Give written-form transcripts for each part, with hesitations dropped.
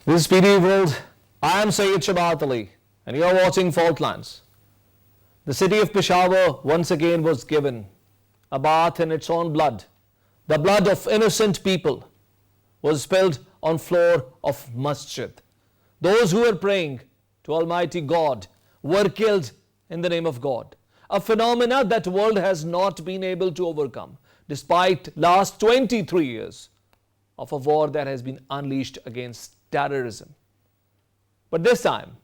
This is PD World. I am Syed Shabat Ali and you are watching Fault Lines. The city of Peshawar once again was given a bath in its own blood. The blood of innocent people was spilled on floor of masjid. Those who were praying to Almighty God were killed in the name of God. A phenomena that world has not been able to overcome despite last 23 years of a war that has been unleashed against terrorism. But this time,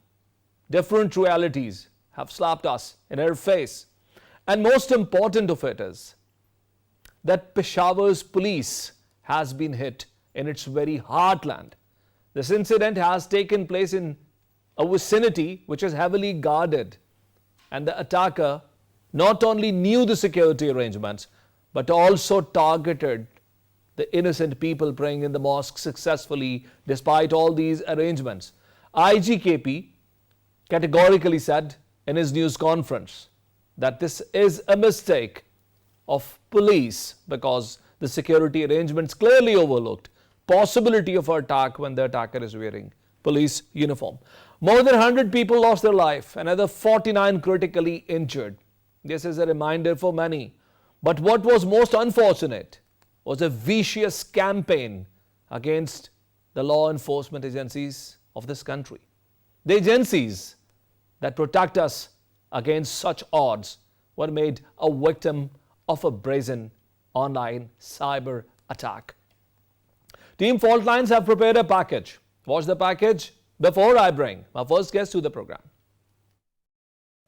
different realities have slapped us in our face. And most important of it is that Peshawar's police has been hit in its very heartland. This incident has taken place in a vicinity which is heavily guarded, and the attacker not only knew the security arrangements but also targeted the innocent people praying in the mosque successfully despite all these arrangements. IGKP categorically said in his news conference that this is a mistake of police because the security arrangements clearly overlooked possibility of attack when the attacker is wearing police uniform. More than 100 people lost their life, another 49 critically injured. This is a reminder for many. But what was most unfortunate was a vicious campaign against the law enforcement agencies of this country. The agencies that protect us against such odds were made a victim of a brazen online cyber attack. Team Fault Lines have prepared a package. Watch the package before I bring my first guest to the program.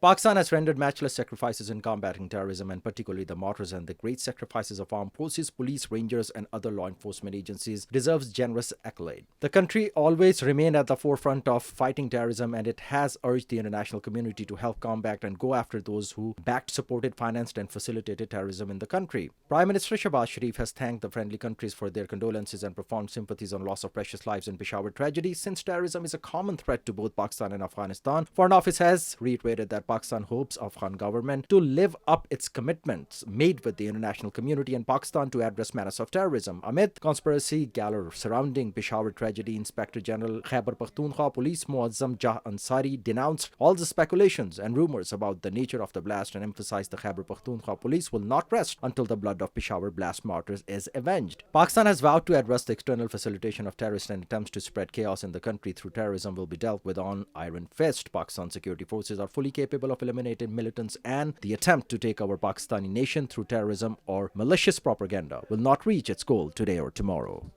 Pakistan has rendered matchless sacrifices in combating terrorism, and particularly the martyrs and the great sacrifices of armed forces, police, rangers and other law enforcement agencies deserves generous accolade. The country always remained at the forefront of fighting terrorism, and it has urged the international community to help combat and go after those who backed, supported, financed and facilitated terrorism in the country. Prime Minister Shehbaz Sharif has thanked the friendly countries for their condolences and profound sympathies on loss of precious lives in Peshawar tragedy. Since terrorism is a common threat to both Pakistan and Afghanistan, Foreign Office has reiterated that Pakistan hopes Afghan government to live up its commitments made with the international community and Pakistan to address matters of terrorism. Amid conspiracy galore surrounding Peshawar tragedy, Inspector General Khyber Pakhtunkhwa Police Muazzam Jah Ansari denounced all the speculations and rumors about the nature of the blast and emphasized the Khyber Pakhtunkhwa police will not rest until the blood of Peshawar blast martyrs is avenged. Pakistan has vowed to address the external facilitation of terrorists and attempts to spread chaos in the country through terrorism will be dealt with on iron fist. Pakistan security forces are fully capable of eliminating militants, and the attempt to take over Pakistani nation through terrorism or malicious propaganda will not reach its goal today or tomorrow.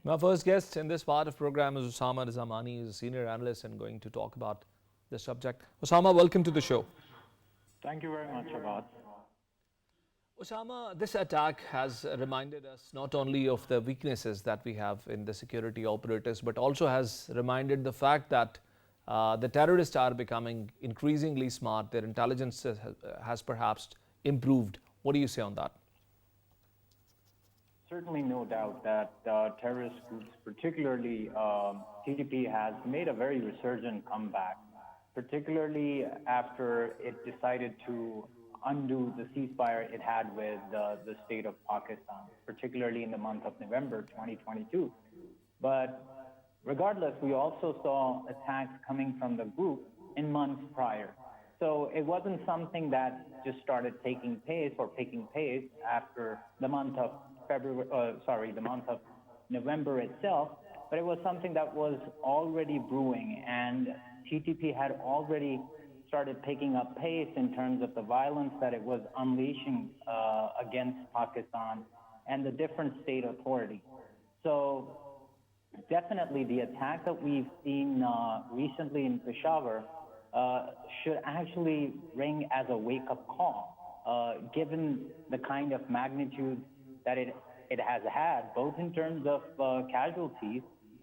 My first guest in this part of program is Osama Zamani. He's a senior analyst and going to talk about the subject. Osama, welcome to the show. Thank you very much, Abad. Osama, this attack has reminded us not only of the weaknesses that we have in the security operators, but also has reminded the fact that the terrorists are becoming increasingly smart. Their intelligence has perhaps improved. What do you say on that? Certainly no doubt that terrorist groups, particularly TTP, has made a very resurgent comeback, particularly after it decided to undo the ceasefire it had with the state of Pakistan, particularly in the month of November 2022. But regardless, we also saw attacks coming from the group in months prior. So it wasn't something that just started taking pace or picking pace after the month of November itself, but it was something that was already brewing, and TTP had already started picking up pace in terms of the violence that it was unleashing against Pakistan and the different state authorities. So definitely the attack that we've seen recently in Peshawar should actually ring as a wake-up call, given the kind of magnitude that it has had, both in terms of casualties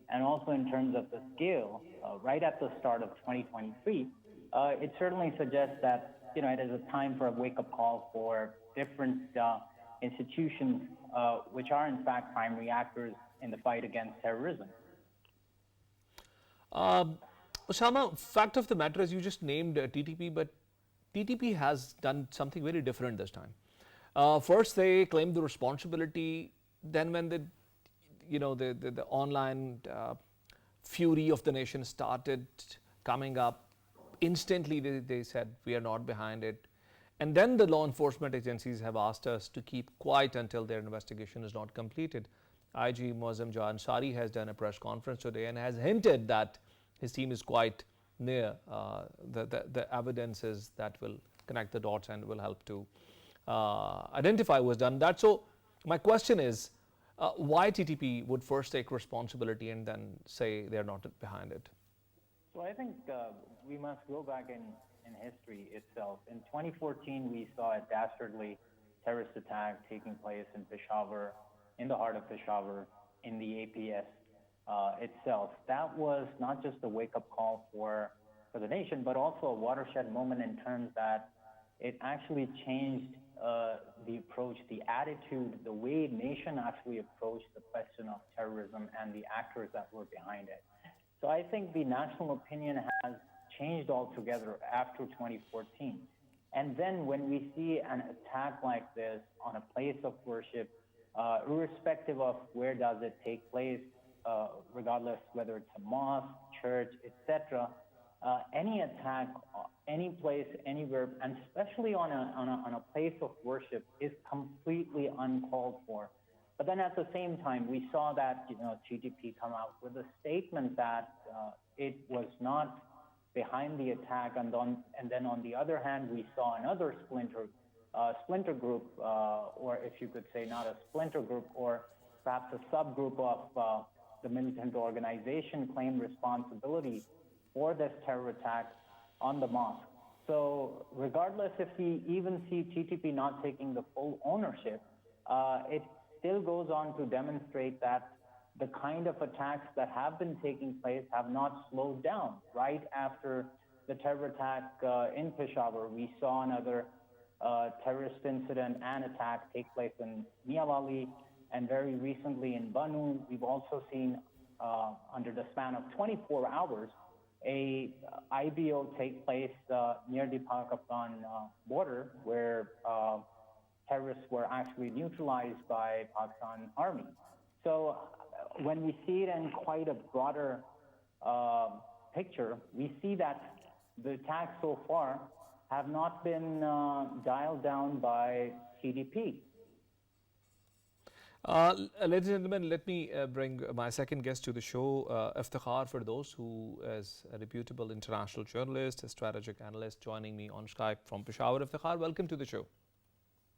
and also in terms of the scale right at the start of 2023. It certainly suggests that it is a time for a wake-up call for different institutions which are in fact primary actors in the fight against terrorism. Osama, fact of the matter is you just named TTP, but TTP has done something very different this time. First, they claimed the responsibility. Then when the online fury of the nation started coming up, instantly they said we are not behind it. And then the law enforcement agencies have asked us to keep quiet until their investigation is not completed. IG Muazzam Jah Ansari has done a press conference today and has hinted that his team is quite near the evidences that will connect the dots and will help to identify who has done that. So my question is, why TTP would first take responsibility and then say they're not behind it? So I think we must go back in history itself. In 2014, we saw a dastardly terrorist attack taking place in Peshawar, in the heart of Peshawar, in the APS itself. That was not just a wake-up call for the nation, but also a watershed moment in terms that it actually changed the approach, the attitude, the way nation actually approached the question of terrorism and the actors that were behind it. So I think the national opinion has changed altogether after 2014. And then when we see an attack like this on a place of worship, irrespective of where does it take place, regardless whether it's a mosque, church, etc., any attack, any place, anywhere, and especially on a place of worship, is completely uncalled for. But then at the same time, we saw that TTP come out with a statement that it was not behind the attack, and then on the other hand, we saw another splinter group, or if you could say not a splinter group, or perhaps a subgroup of the militant organization claim responsibility for this terror attack on the mosque. So regardless if we even see TTP not taking the full ownership, it still goes on to demonstrate that the kind of attacks that have been taking place have not slowed down. Right after the terror attack in Peshawar, we saw another terrorist incident and attack take place in Miawali, and very recently in Banu. We've also seen, under the span of 24 hours, a IBO take place near the Pakistan border, where terrorists were actually neutralized by Pakistan army. So when we see it in quite a broader picture, we see that the attacks so far have not been dialed down by TDP. Ladies and gentlemen, let me bring my second guest to the show, Iftikhar Firdaus, who is a reputable international journalist, a strategic analyst, joining me on Skype from Peshawar. Iftikhar, welcome to the show.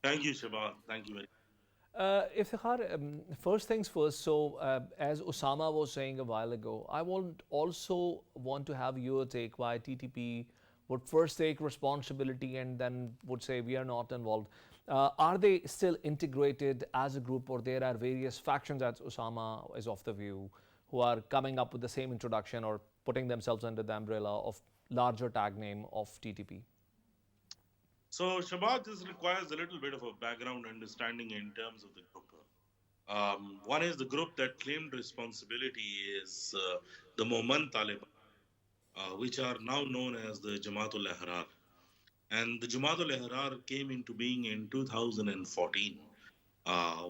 Thank you, Shabbat. Thank you very much. Iftikhar, first things first. So, as Osama was saying a while ago, I would also want to have your take why TTP would first take responsibility and then would say we are not involved. Are they still integrated as a group, or there are various factions, as Osama is of the view, who are coming up with the same introduction or putting themselves under the umbrella of larger tag name of TTP? So, Shabbat, this requires a little bit of a background understanding in terms of the group. One is the group that claimed responsibility is the Moman Taliban, which are now known as the Jamaatul Ahrar. And the Jamaatul Ahrar came into being in 2014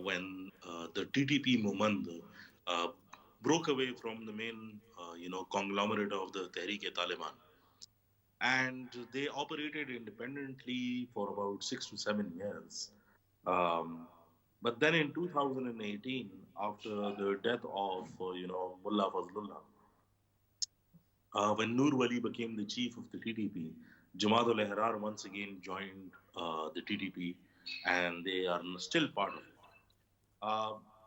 when the TTP movement broke away from the main, conglomerate of the Tehreek-e-Taliban. And they operated independently for about 6 to 7 years. But then in 2018, after the death of, Mullah Fazlullah, when Noor Wali became the chief of the TTP, Jamaat al-Ahrar once again joined the TTP, and they are still part of it.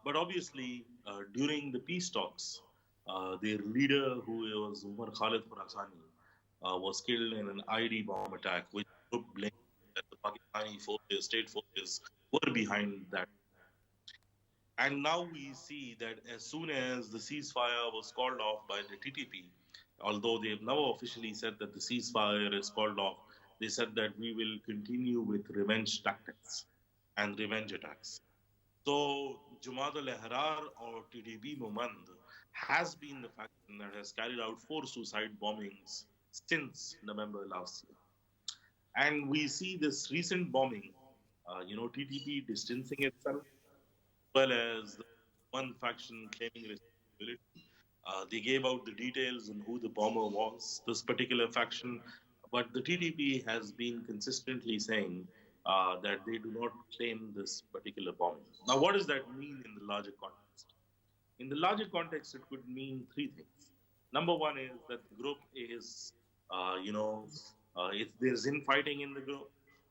But obviously, during the peace talks, their leader, who was Umar Khalid Khurasani, was killed in an ID bomb attack, which group blamed that the Pakistani forces, state forces, were behind that. And now we see that as soon as the ceasefire was called off by the TTP, although they have never officially said that the ceasefire is called off, they said that we will continue with revenge tactics and revenge attacks. So Jamaat al-Ahrar or TTP Mumand has been the faction that has carried out 4 suicide bombings since November last year. And we see this recent bombing, TTP distancing itself, as well as the one faction claiming responsibility. They gave out the details on who the bomber was, this particular faction. But the TTP has been consistently saying that they do not claim this particular bombing. Now, what does that mean in the larger context? In the larger context, it could mean three things. Number one is that the group is, if there's infighting in the group,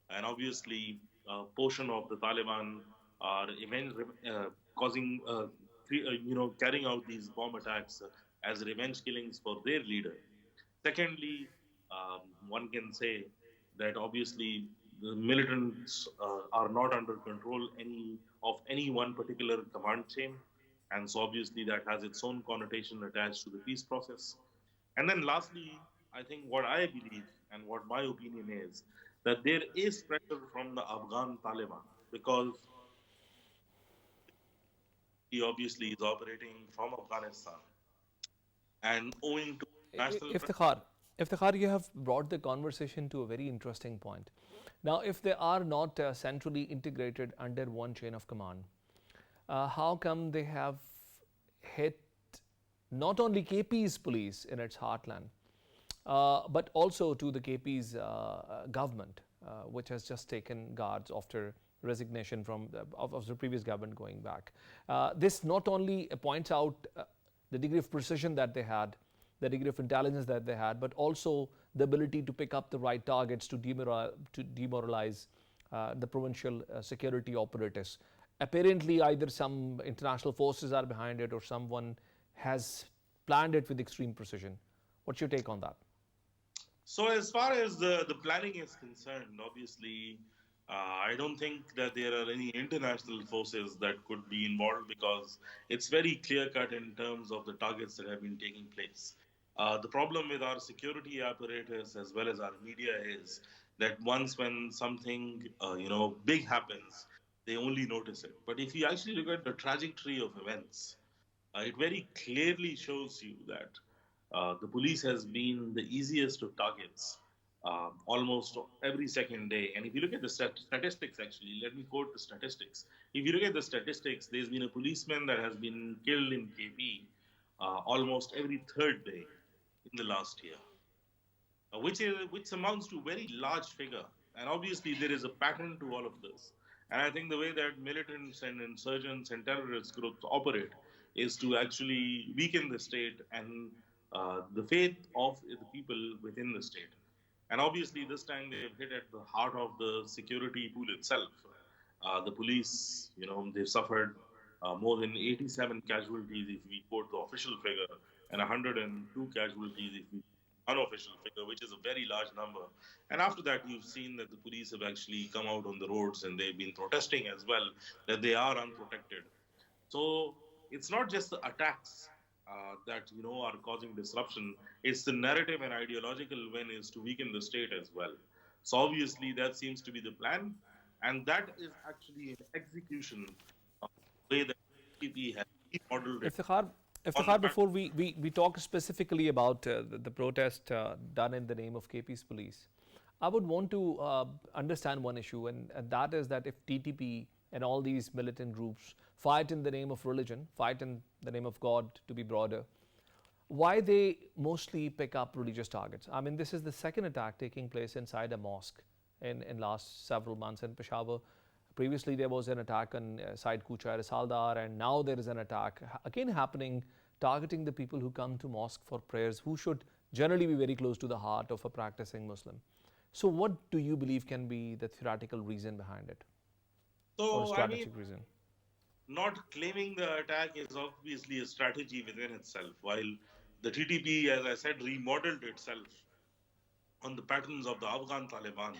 and obviously a portion of the Taliban are causing, carrying out these bomb attacks as revenge killings for their leader. Secondly, one can say that obviously the militants are not under control any one particular command chain, and so obviously that has its own connotation attached to the peace process. And then lastly, I think what I believe and what my opinion is that there is pressure from the Afghan Taliban because he obviously is operating from Afghanistan and owing to national. Iftikhar, Iftikhar, you have brought the conversation to a very interesting point. Now, if they are not centrally integrated under one chain of command, how come they have hit not only KP's police in its heartland, but also to the KP's government, which has just taken guards after resignation of the previous government going back. This not only points out the degree of precision that they had, the degree of intelligence that they had, but also the ability to pick up the right targets to demoralize the provincial security operatives. Apparently, either some international forces are behind it or someone has planned it with extreme precision. What's your take on that? So as far as the planning is concerned, obviously, I don't think that there are any international forces that could be involved because it's very clear cut in terms of the targets that have been taking place. The problem with our security apparatus as well as our media is that once when something big happens, they only notice it. But if you actually look at the trajectory of events, it very clearly shows you that the police has been the easiest of targets almost every second day. And if you look at the statistics, actually, let me quote the statistics. If you look at the statistics, there's been a policeman that has been killed in KP almost every third day in the last year, which amounts to a very large figure. And obviously, there is a pattern to all of this. And I think the way that militants and insurgents and terrorist groups operate is to actually weaken the state and the faith of the people within the state. And obviously, this time they've hit at the heart of the security pool itself. The police, they've suffered more than 87 casualties if we quote the official figure, and 102 casualties if we unofficial figure, which is a very large number. And after that, you've seen that the police have actually come out on the roads and they've been protesting as well that they are unprotected. So it's not just the attacks that are causing disruption. It's the narrative and ideological win is to weaken the state as well. So obviously that seems to be the plan, and that is actually an execution of the way that PPP has remodeled it Iftikhar, on the Iftikhar, back. before we talk specifically about the protest done in the name of KP's police, I would want to understand one issue, and that is that if TTP and all these militant groups fight in the name of religion, fight in the name of God to be broader, why they mostly pick up religious targets? I mean, this is the second attack taking place inside a mosque in last several months in Peshawar. Previously, there was an attack on Said Kucha Saldar, and now there is an attack again happening, targeting the people who come to mosque for prayers, who should generally be very close to the heart of a practicing Muslim. So, what do you believe can be the theoretical reason behind it, or a So, I mean, strategic reason? not claiming the attack is obviously a strategy within itself, while the TTP, as I said, remodeled itself on the patterns of the Afghan Taliban,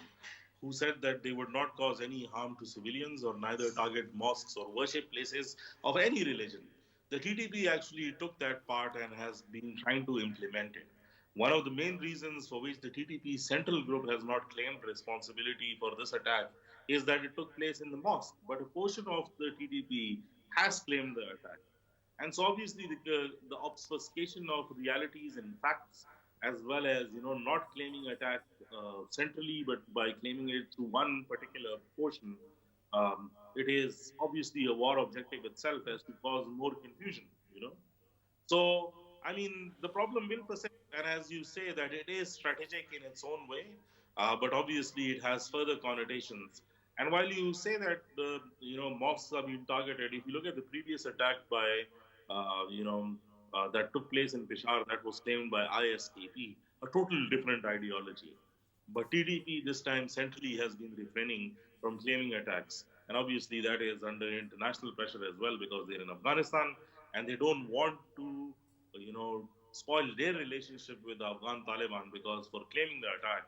who said that they would not cause any harm to civilians or neither target mosques or worship places of any religion. The TTP actually took that part and has been trying to implement it. One of the main reasons for which the TTP central group has not claimed responsibility for this attack is that it took place in the mosque, but a portion of the TTP has claimed the attack. And so obviously the obfuscation of realities and facts, as well as not claiming attack centrally, but by claiming it to one particular portion, it is obviously a war objective itself as to cause more confusion. So I mean, the problem will persist, and as you say, that it is strategic in its own way, but obviously it has further connotations. And while you say that mosques are being targeted, if you look at the previous attack by that took place in Peshawar, that was claimed by ISKP, a total different ideology. But TDP this time centrally has been refraining from claiming attacks, and obviously that is under international pressure as well because they're in Afghanistan and they don't want to spoil their relationship with the Afghan Taliban because for claiming the attack,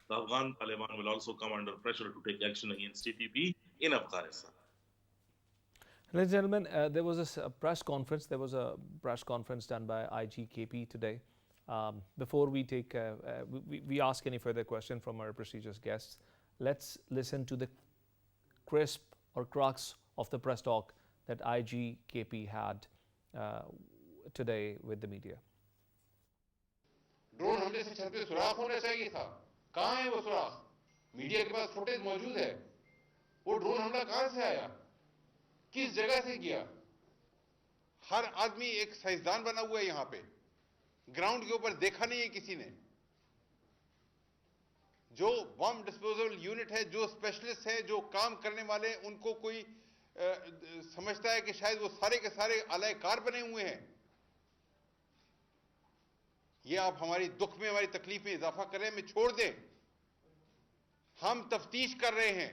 the Afghan Taliban will also come under pressure to take action against TTP in Afghanistan. Ladies and gentlemen, there was a press conference. There was a press conference done by IGKP today. Before we take, we ask any further question from our prestigious guests, let's listen to the crisp or crux of the press talk that IGKP had today with the media. Drone हमले से छत पे सुराख होना चाहिए था, कहाँ है वो सुराख? मीडिया के पास फुटेज मौजूद है, वो ड्रोन हमला कहाँ से आया, किस जगह से किया? हर आदमी एक साइंसदान बना हुआ है यहां पे, ग्राउंड के ऊपर देखा नहीं है किसी ने. जो बॉम्ब डिस्पोजल यूनिट है, जो स्पेशलिस्ट है, जो काम करने वाले, उनको कोई समझता है कि शायद वो सारे के सारे अलायकार बने हुए हैं. ये आप हमारी दुख में, हमारी तकलीफ में इजाफा कर रहे हैं, हमें छोड़ दें. हम तफ्तीश कर रहे हैं.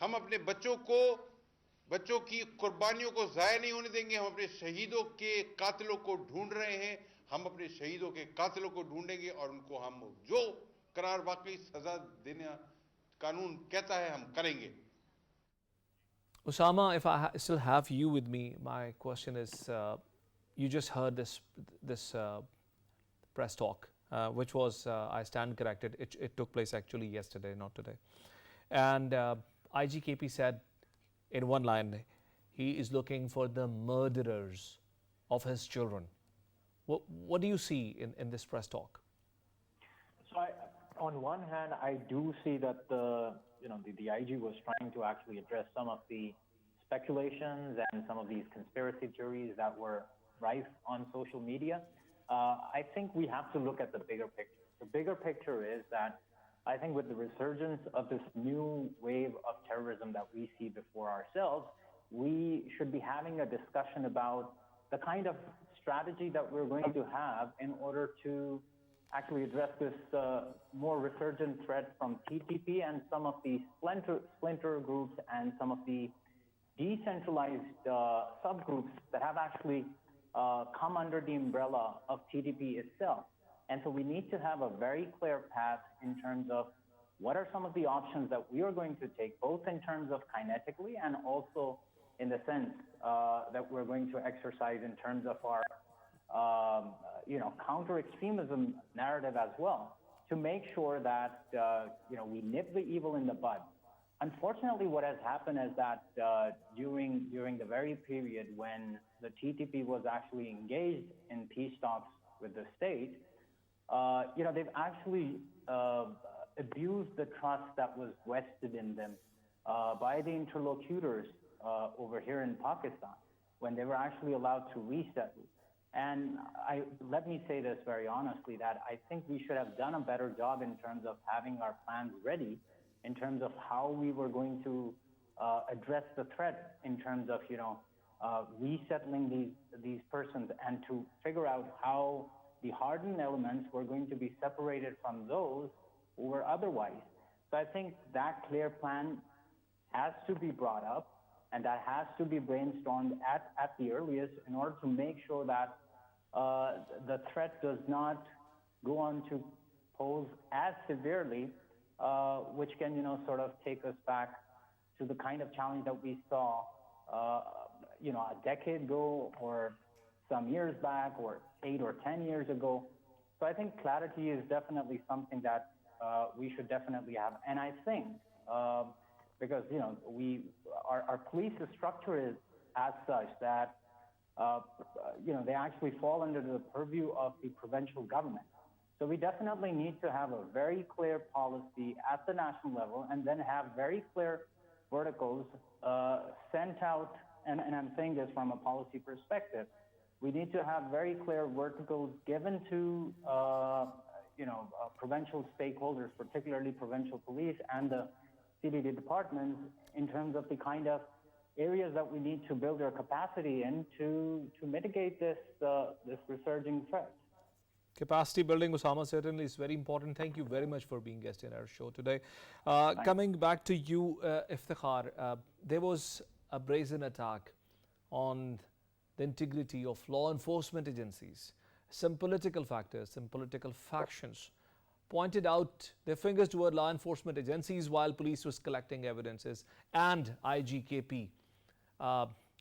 हम अपने बच्चों की कुर्बानियों को जाया नहीं होने देंगे. हम अपने शहीदों के कातिलों को ढूंढ रहे हैं. हम अपने शहीदों के कातिलों को ढूंढेंगे और उनको हम जो करार वाकई सजा देना कानून कहता है हम करेंगे. Osama, if I still have you with me, my question is, you just heard this press talk, which was, I stand corrected, it took place actually yesterday, not today. And IGKP said in one line, he is looking for the murderers of his children. What do you see in this press talk? So on one hand, I do see that the IG was trying to actually address some of the speculations and some of these conspiracy theories that were rife on social media. I think we have to look at the bigger picture. The bigger picture is that I think with the resurgence of this new wave of terrorism that we see before ourselves, we should be having a discussion about the kind of strategy that we're going to have in order to actually address this more resurgent threat from TTP and some of the splinter groups and some of the decentralized subgroups that have actually come under the umbrella of TTP itself. And so we need to have a very clear path in terms of what are some of the options that we are going to take, both in terms of kinetically and also in the sense that we're going to exercise in terms of our counter-extremism narrative as well, to make sure that we nip the evil in the bud. Unfortunately, what has happened is that during the very period when the TTP was actually engaged in peace talks with the state, they've actually abused the trust that was vested in them by the interlocutors over here in Pakistan when they were actually allowed to resettle. And let me say this very honestly, that I think we should have done a better job in terms of having our plans ready, in terms of how we were going to address the threat, in terms of resettling these persons, and to figure out how the hardened elements were going to be separated from those who were otherwise. So I think that clear plan has to be brought up, and that has to be brainstormed at the earliest in order to make sure that the threat does not go on to pose as severely, which can, sort of take us back to the kind of challenge that we saw, a decade ago, or some years back, or 8 or 10 years ago. So I think clarity is definitely something that we should definitely have. And I think, because, our police structure is as such that, they actually fall under the purview of the provincial government. So we definitely need to have a very clear policy at the national level, and then have very clear verticals sent out, and I'm saying this from a policy perspective, We need to have very clear verticals given to, provincial stakeholders, particularly provincial police and the CDD departments, in terms of the kind of areas that we need to build our capacity in to mitigate this resurging threat. Capacity building, Osama, certainly is very important. Thank you very much for being guest in our show today. Coming back to you, Iftikhar, there was a brazen attack on the integrity of law enforcement agencies. Some political factors, some political factions pointed out their fingers toward law enforcement agencies while police was collecting evidences, and IGKP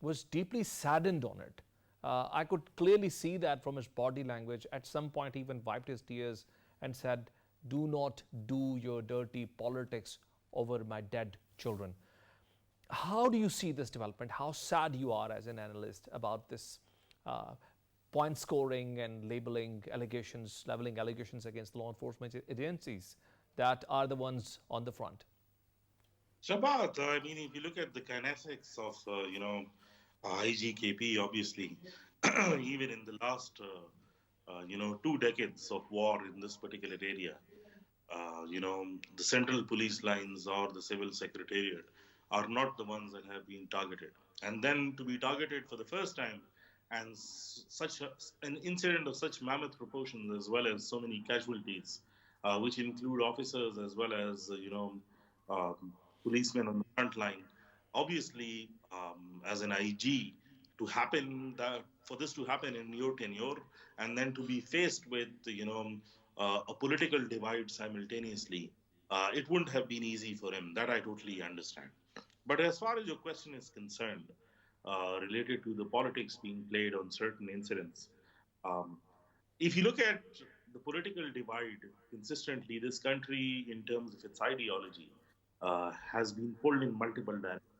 was deeply saddened on it. I could clearly see that from his body language. At some point, he even wiped his tears and said, "Do not do your dirty politics over my dead children." How do you see this development? How sad you are as an analyst about this point scoring and leveling allegations against law enforcement agencies that are the ones on the front? Shabat, I mean, if you look at the kinetics of, IGKP, obviously, even in the last, 2 decades of war in this particular area, the central police lines or the civil secretariat are not the ones that have been targeted. And then to be targeted for the first time and an incident of such mammoth proportions, as well as so many casualties, which include officers as well as, policemen on the front line. Obviously, as an IG, for this to happen in your tenure, and then to be faced with, a political divide simultaneously, it wouldn't have been easy for him. That I totally understand. But as far as your question is concerned, related to the politics being played on certain incidents, if you look at the political divide consistently, this country, in terms of its ideology, has been pulled in multiple directions.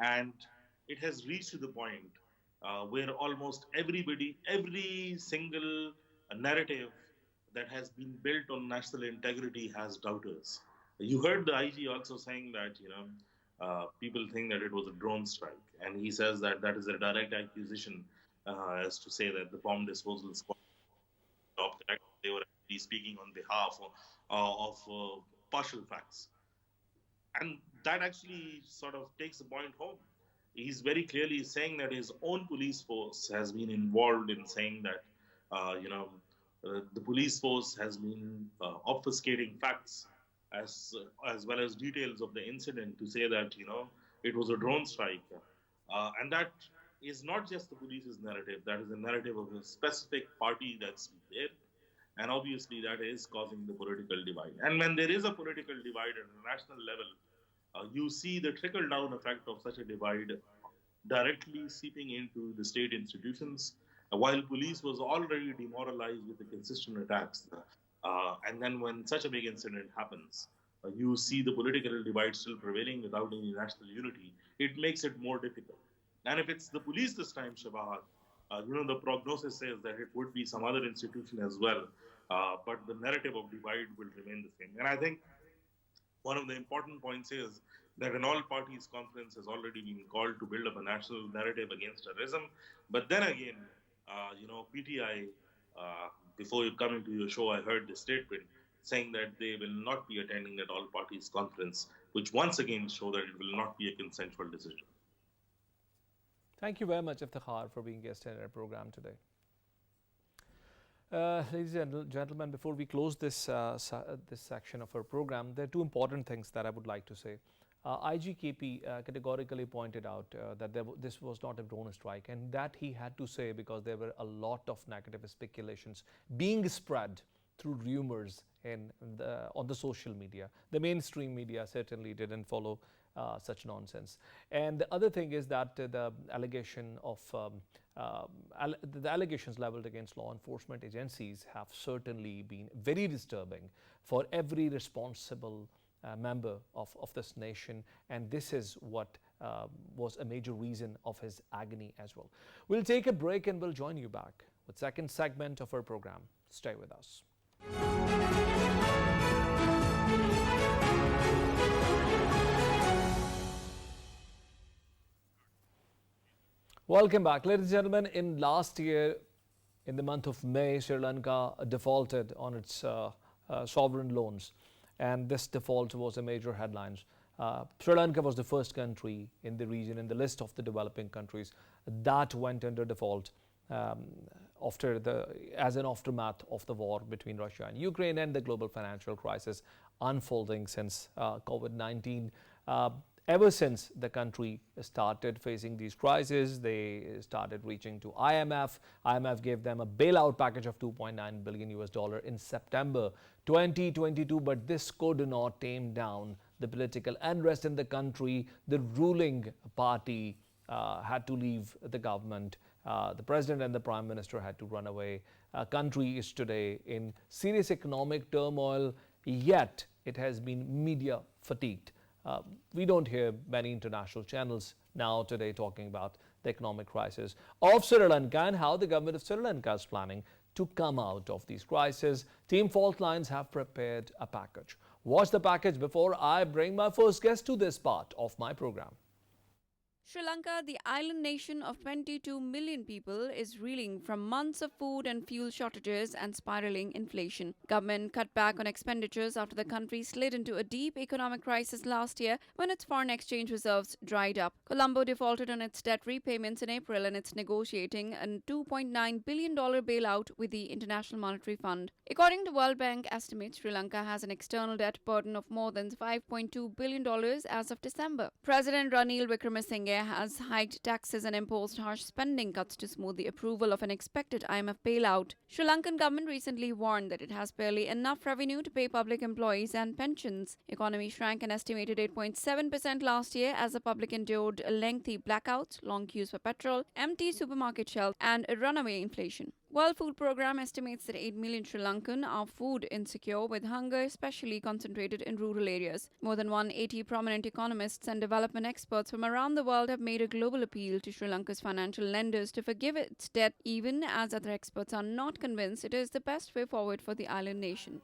And it has reached to the point where almost every single narrative that has been built on national integrity has doubters. You heard the IG also saying that, people think that it was a drone strike. And he says that that is a direct accusation as to say that the bomb disposal squad stopped. They were actually speaking on behalf of partial facts. And that actually sort of takes the point home. He's very clearly saying that his own police force has been involved in saying that, the police force has been obfuscating facts as well as details of the incident to say that, it was a drone strike. And that is not just the police's narrative. That is the narrative of a specific party that's there. And obviously that is causing the political divide. And when there is a political divide at a national level, you see the trickle-down effect of such a divide directly seeping into the state institutions, while police was already demoralized with the consistent attacks. And then when such a big incident happens, you see the political divide still prevailing without any national unity. It makes it more difficult. And if it's the police this time, Shabahat, the prognosis says that it would be some other institution as well. But the narrative of divide will remain the same. And I think one of the important points is that an all-parties conference has already been called to build up a national narrative against terrorism. But then again, PTI, before you come into your show, I heard the statement saying that they will not be attending that all-parties conference, which once again show that it will not be a consensual decision. Thank you very much, Iftikhar, for being guest in our program today. Ladies and gentlemen, before we close this section of our program, there are two important things that I would like to say. IGKP categorically pointed out that this was not a drone strike, and that he had to say because there were a lot of negative speculations being spread through rumors on the social media. The mainstream media certainly didn't follow such nonsense. And the other thing is that the allegations leveled against law enforcement agencies have certainly been very disturbing for every responsible member of this nation, and this is what was a major reason of his agony as well. We'll take a break and we'll join you back with second segment of our program. Stay with us. Welcome back. Ladies and gentlemen, in last year, in the month of May, Sri Lanka defaulted on its sovereign loans. And this default was a major headline. Sri Lanka was the first country in the region, in the list of the developing countries, that went under default as an aftermath of the war between Russia and Ukraine and the global financial crisis unfolding since COVID-19. Ever since the country started facing these crises, they started reaching to IMF. IMF gave them a bailout package of 2.9 billion US dollar in September 2022, but this could not tame down the political unrest in the country. The ruling party had to leave the government. The president and the prime minister had to run away. Country is today in serious economic turmoil, yet it has been media fatigued. We don't hear many international channels now today talking about the economic crisis of Sri Lanka and how the government of Sri Lanka is planning to come out of these crises. Team Fault Lines have prepared a package. Watch the package before I bring my first guest to this part of my program. Sri Lanka, the island nation of 22 million people, is reeling from months of food and fuel shortages and spiraling inflation. Government cut back on expenditures after the country slid into a deep economic crisis last year when its foreign exchange reserves dried up. Colombo defaulted on its debt repayments in April and it's negotiating a $2.9 billion bailout with the International Monetary Fund. According to World Bank estimates, Sri Lanka has an external debt burden of more than $5.2 billion as of December. President Ranil Wickremesinghe has hiked taxes and imposed harsh spending cuts to smooth the approval of an expected IMF bailout. Sri Lankan government recently warned that it has barely enough revenue to pay public employees and pensions. Economy shrank an estimated 8.7% last year as the public endured lengthy blackouts, long queues for petrol, empty supermarket shelves, and runaway inflation. World Food Programme estimates that 8 million Sri Lankan are food insecure, with hunger especially concentrated in rural areas. More than 180 prominent economists and development experts from around the world have made a global appeal to Sri Lanka's financial lenders to forgive its debt, even as other experts are not convinced it is the best way forward for the island nation.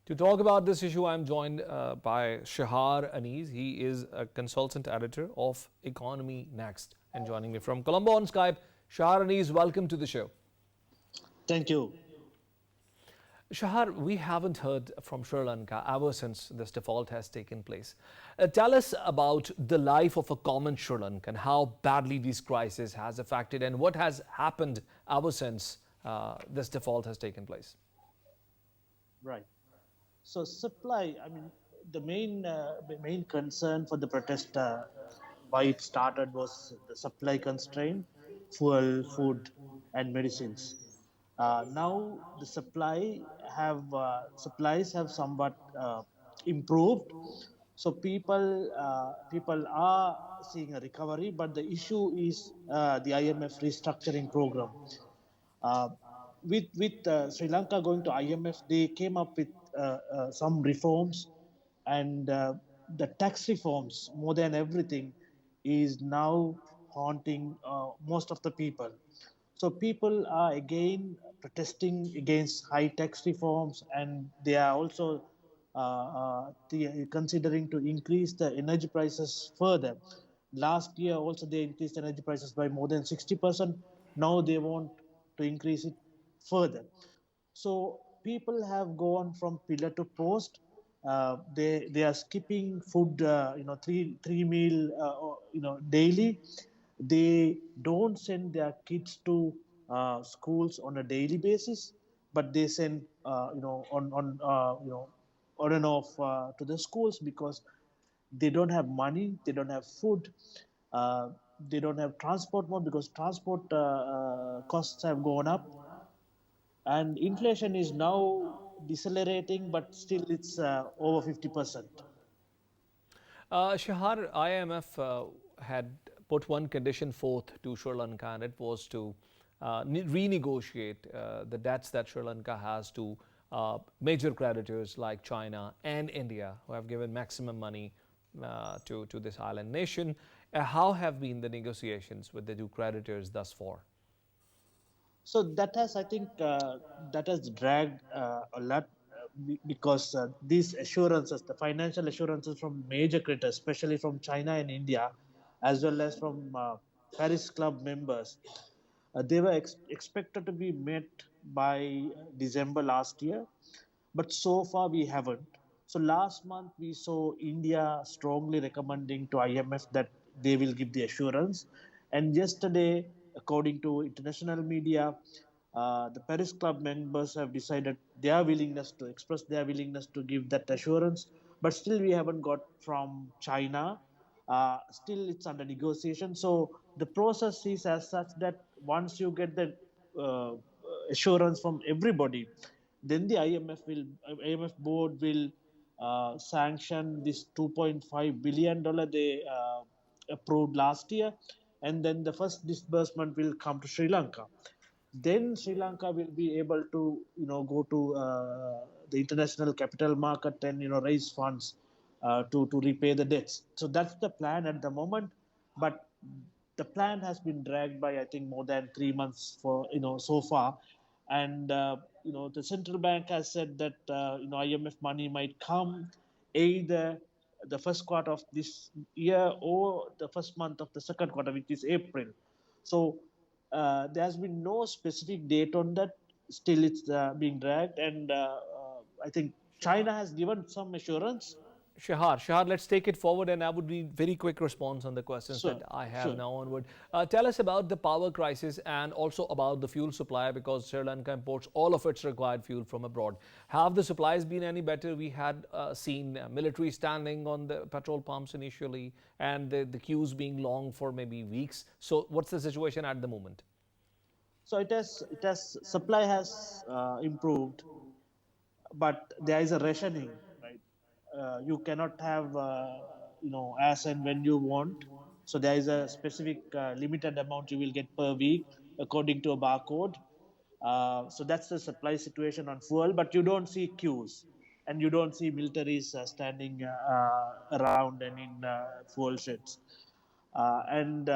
To talk about this issue, I'm joined by Shahar Anees. He is a consultant editor of Economy Next. And joining me from Colombo on Skype, Shahar Anees, welcome to the show. Thank you. Shahar, we haven't heard from Sri Lanka ever since this default has taken place. Tell us about the life of a common Sri Lankan, how badly this crisis has affected and what has happened ever since this default has taken place. Right. So supply, I mean, the main concern for the protest, why it started, was the supply constraint, fuel, food, and medicines. Now the supplies have somewhat improved. So people are seeing a recovery, but the issue is the IMF restructuring program. Uh, with Sri Lanka going to IMF, they came up with some reforms, and the tax reforms, more than everything, is now haunting most of the people. So people are again protesting against high tax reforms, and they are also considering to increase the energy prices further. Last year also they increased energy prices by more than 60%. Now they want to increase it further. So people have gone from pillar to post. They are skipping food, three meal, daily. They don't send their kids to schools on a daily basis, but they send on and off to the schools because they don't have money, they don't have food, uh, they don't have transport more because transport costs have gone up, and inflation is now decelerating, but still it's over 50%. Shahar, IMF had put one condition forth to Sri Lanka, and it was to renegotiate the debts that Sri Lanka has to major creditors like China and India, who have given maximum money to this island nation. How have been the negotiations with the two creditors thus far? So that has, I think, that has dragged a lot because these assurances, the financial assurances from major creditors, especially from China and India, as well as from Paris Club members. They were expected to be met by December last year, but so far we haven't. So last month we saw India strongly recommending to IMF that they will give the assurance, and yesterday, according to international media, the Paris Club members have decided their willingness to express their willingness to give that assurance, but still we haven't got from China. Still, it's under negotiation. So the process is as such that once you get the uh, assurance from everybody, then the IMF board will sanction this 2.5 billion dollar they approved last year, and then the first disbursement will come to Sri Lanka. Then Sri Lanka will be able to go to the international capital market and raise funds to repay the debts. So that's the plan at the moment, but the plan has been dragged by I think more than 3 months for so far, and the central bank has said that IMF money might come either the first quarter of this year or the first month of the second quarter, which is April. So there has been no specific date on that. Still, it's being dragged, and I think China has given some assurance. Shahar, let's take it forward, and I would need very quick response on the questions Sure, that I have sure. now onward. Tell us about the power crisis and also about the fuel supply, because Sri Lanka imports all of its required fuel from abroad. Have the supplies been any better? We had seen military standing on the petrol pumps initially, and the queues being long for maybe weeks. So, what's the situation at the moment? So it has supply has improved, but there is a rationing, right? You cannot have as and when you want. So there is a specific limited amount you will get per week according to a barcode. So that's the supply situation on fuel, but you don't see queues and you don't see militaries standing around and in fuel sheds. And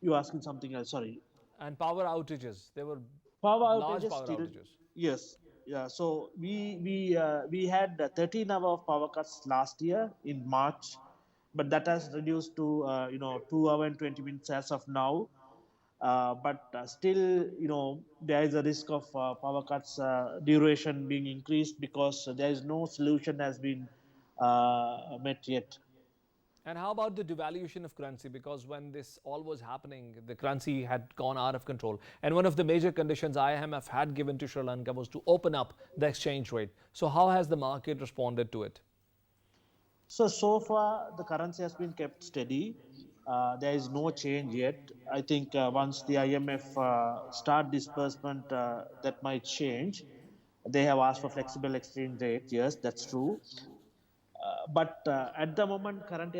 you asking something else? Sorry. And power outages. There were Power large outages power still, outages. yes, yeah. So we had 13 hour of power cuts last year in March, but that has reduced to 2 hour and 20 minutes as of now. But still, there is a risk of power cuts duration being increased because there is no solution has been met yet. And how about the devaluation of currency? Because when this all was happening, the currency had gone out of control. And one of the major conditions IMF had given to Sri Lanka was to open up the exchange rate. So, how has the market responded to it? So far, the currency has been kept steady. There is no change yet. I think once the IMF start disbursement, that might change. They have asked for flexible exchange rate. Yes, that's true. But at the moment, currency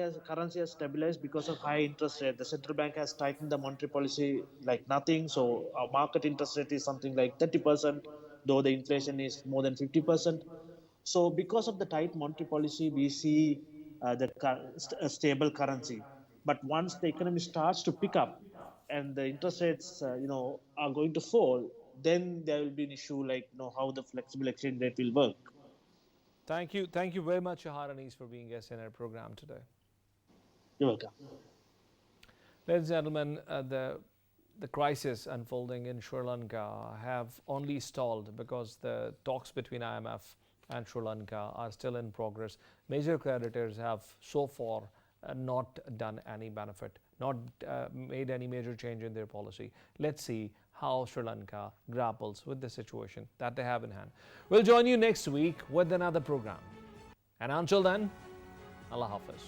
has stabilized because of high interest rate. The central bank has tightened the monetary policy like nothing. So our market interest rate is something like 30%, though the inflation is more than 50%. So because of the tight monetary policy, we see a stable currency. But once the economy starts to pick up and the interest rates, are going to fall, then there will be an issue like how the flexible exchange rate will work. Thank you. Thank you very much, Shahar Anis, for being guest in our program today. You're welcome. Ladies and gentlemen, the crisis unfolding in Sri Lanka have only stalled because the talks between IMF and Sri Lanka are still in progress. Major creditors have so far not done any benefit, not made any major change in their policy. Let's see how Sri Lanka grapples with the situation that they have in hand. We'll join you next week with another program. And until then, Allah Hafiz.